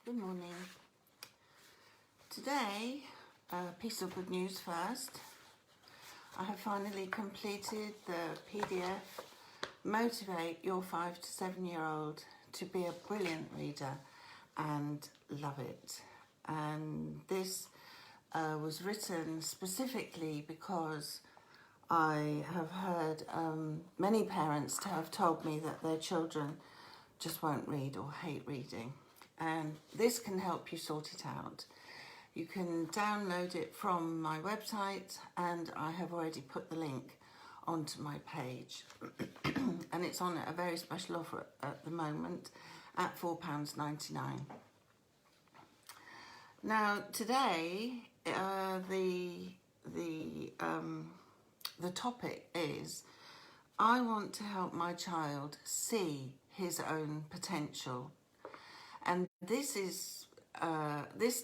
Good morning. Today, a piece of good news first. I have finally completed the PDF Motivate Your 5 to 7 year old to be a brilliant reader and love it. And this was written specifically because I have heard many parents have told me that their children just won't read or hate reading. And this can help you sort it out. You can download it from my website, and I have already put the link onto my page. And it's on a very special offer at the moment at £4.99. Now today, the topic is, I want to help my child see his own potential. And this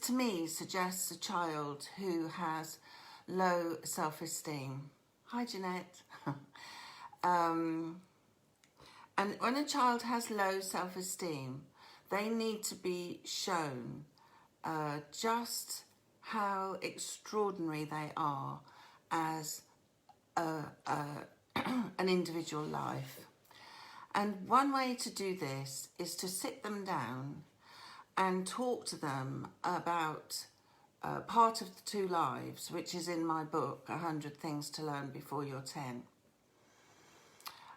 to me suggests a child who has low self-esteem. Hi, Jeanette. And when a child has low self-esteem, they need to be shown just how extraordinary they are as an individual life. And one way to do this is to sit them down and talk to them about part of the two lives, which is in my book, 100 Things to Learn Before You're 10.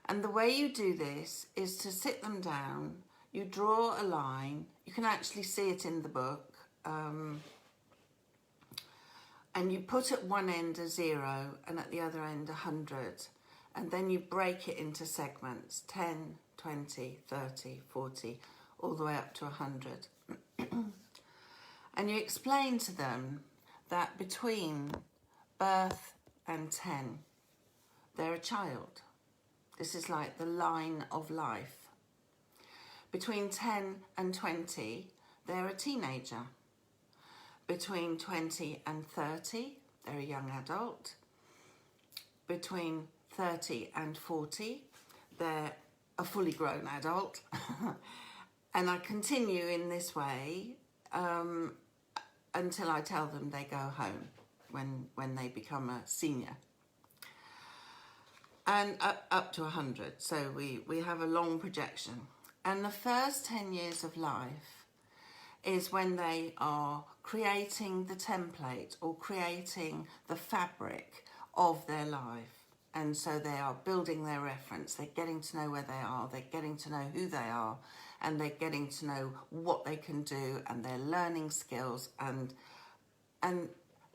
And the way you do this is to sit them down, you draw a line, you can actually see it in the book, and you put at one end a 0 and at the other end 100. And then you break it into segments, 10, 20, 30, 40, all the way up to 100. And you explain to them that between birth and 10, they're a child. This is like the line of life. Between 10 and 20, they're a teenager. Between 20 and 30, they're a young adult. Between 30 and 40, they're a fully grown adult. And I continue in this way until I tell them they go home when they become a senior. And up to 100, so we have a long projection. And the first 10 years of life is when they are creating the template or creating the fabric of their life. And so they are building their reference, they're getting to know where they are, they're getting to know who they are, and they're getting to know what they can do, and they're learning skills. And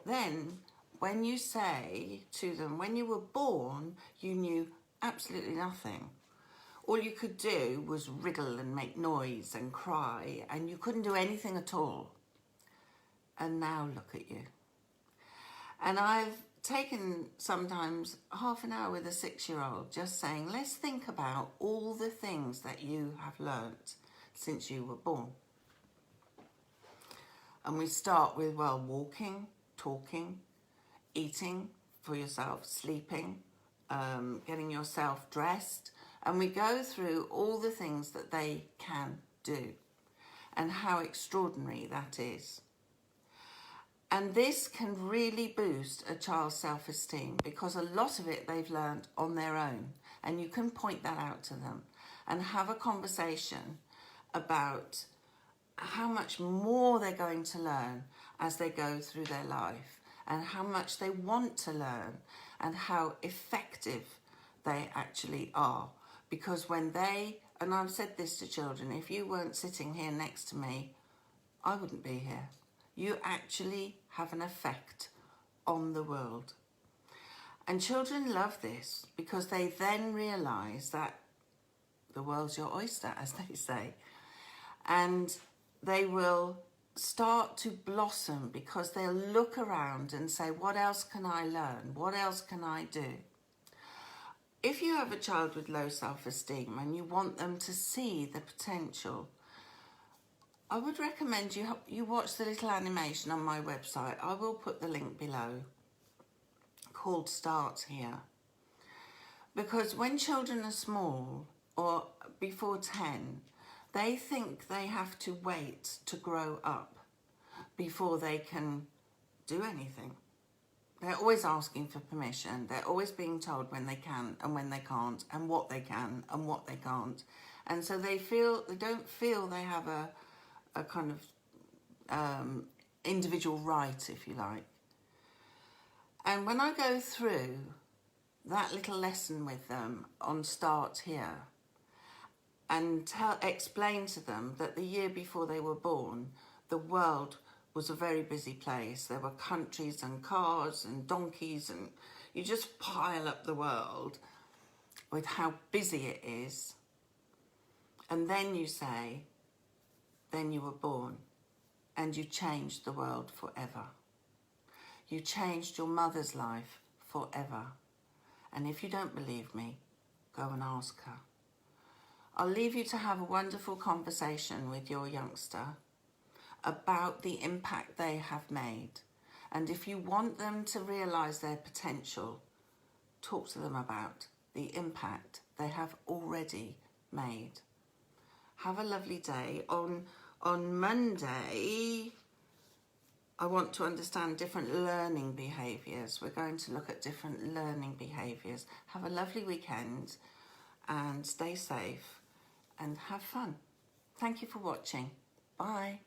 then when you say to them, when you were born, you knew absolutely nothing. All you could do was wriggle and make noise and cry, and you couldn't do anything at all. And now look at you. And I've taken sometimes half an hour with a 6-year-old just saying, let's think about all the things that you have learnt since you were born. And we start with, well, walking, talking, eating for yourself, sleeping, getting yourself dressed. And we go through all the things that they can do and how extraordinary that is. And this can really boost a child's self-esteem because a lot of it they've learned on their own. And you can point that out to them and have a conversation about how much more they're going to learn as they go through their life, and how much they want to learn, and how effective they actually are. Because when they, and I've said this to children, if you weren't sitting here next to me, I wouldn't be here. You actually have an effect on the world. And children love this because they then realise that the world's your oyster, as they say. And they will start to blossom because they'll look around and say, what else can I learn? What else can I do? If you have a child with low self-esteem and you want them to see the potential, I would recommend you watch the little animation on my website. I will put the link below, called Start Here. Because when children are small, or before 10, They think they have to wait to grow up before they can do anything. They're always asking for permission. They're always being told when they can and when they can't, and what they can and what they can't. And so they don't feel they have a kind of individual right, if you like. And when I go through that little lesson with them on Start Here and explain to them that the year before they were born, the world was a very busy place. There were countries and cars and donkeys, and you just pile up the world with how busy it is. And then you say, then you were born and you changed the world forever. You changed your mother's life forever. And if you don't believe me, go and ask her. I'll leave you to have a wonderful conversation with your youngster about the impact they have made. And if you want them to realise their potential, talk to them about the impact they have already made. Have a lovely day. On Monday, I want to understand different learning behaviours. We're going to look at different learning behaviours. Have a lovely weekend and stay safe and have fun. Thank you for watching. Bye.